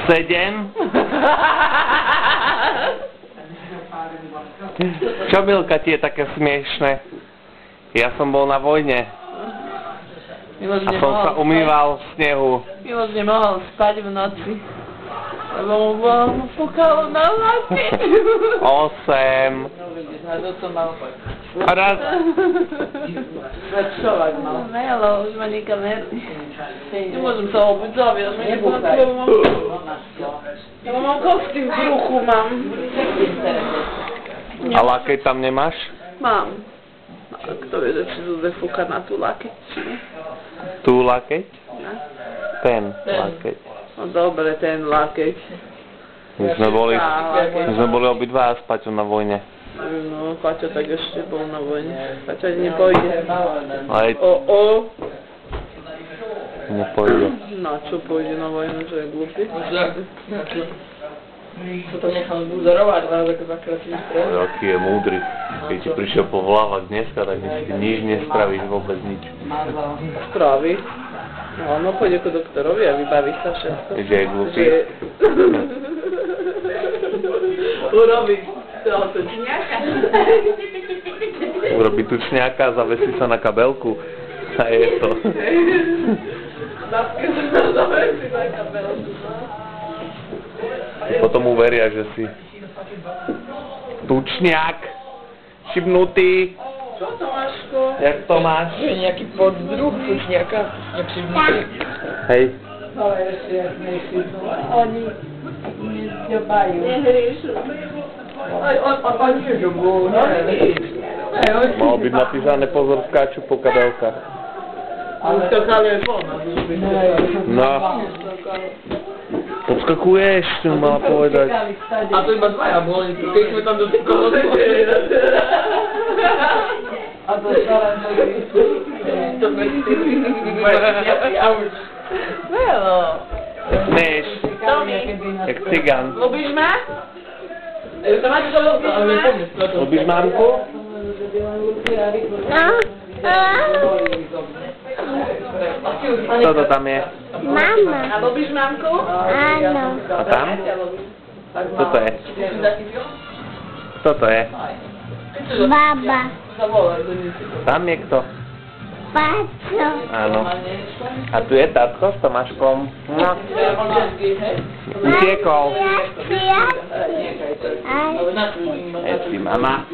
7. Čo, Milka, ti je také smiešné? Ja som bol na vojne. A som sa umýval v snehu. Miloš nemohol spať v noci, lebo mu fúkalo na hlasy. 8. A raz. Začovať mal. Nejelo, už ma nikam nervy. Nemôžem sa obuť, zaviaž mi nepúkalo. Ja mám kostým v bruchu, mám. A lakeť tam nemáš? Mám. A kto vie, že či bude fúkať na tú lakeť, či nie? Tú lakeť? Ne? Ten lakeť. No dobre, ten lakeť. My sme boli obidva s Paťom na vojne. No, Paťo tak ešte bol na vojne. Paťo ani nepôjde. Aj... Nepôjde. Na čo pôjde na vojnu, že je glupý? To tam nechal buzerovať, ale ako zakrátky strel. Aký je múdry. Keď ti prišiel povolávať dneska, tak si nič nespravíš, vôbec nič. Spraví. No, no pôjde ku doktorovi a vybaví sa všetko. Že je glupý. Urobí toho tučňáka. Urobí tučňáka, zavesí sa na kabelku. A je to. Zavesí na kabelku. Potom uveria, že si tučňák, šibnutý. Čo to, Maško? Jak to máš? Je nejaký poddruh tučňáka, jak si vnútri. Hej. Ale ešte jak nejsi. Oni nezďobajú. Nehríšu. Oni žubu, Malo byť napísané pozor, skáču po kabelkách. Ale to kaluje von. No. Podskakuješ, som mala povedať. A to iba dvaja boli, keď sme tam do tej kolóny. A to stará to Velo. Smieš, jak cigán. Ľubíš ma? To máte to ľúbiť, ale nepomysl. Ľubíš mamku? Kto to tam je? Mama. A ľubíš mamku? Áno. A tam? Kto to je? Kto to je? Baba. Tam je kto? Paťo. Áno. A tu je tatko s Tomáškom. No. Utiekol. Ja. Je si mama.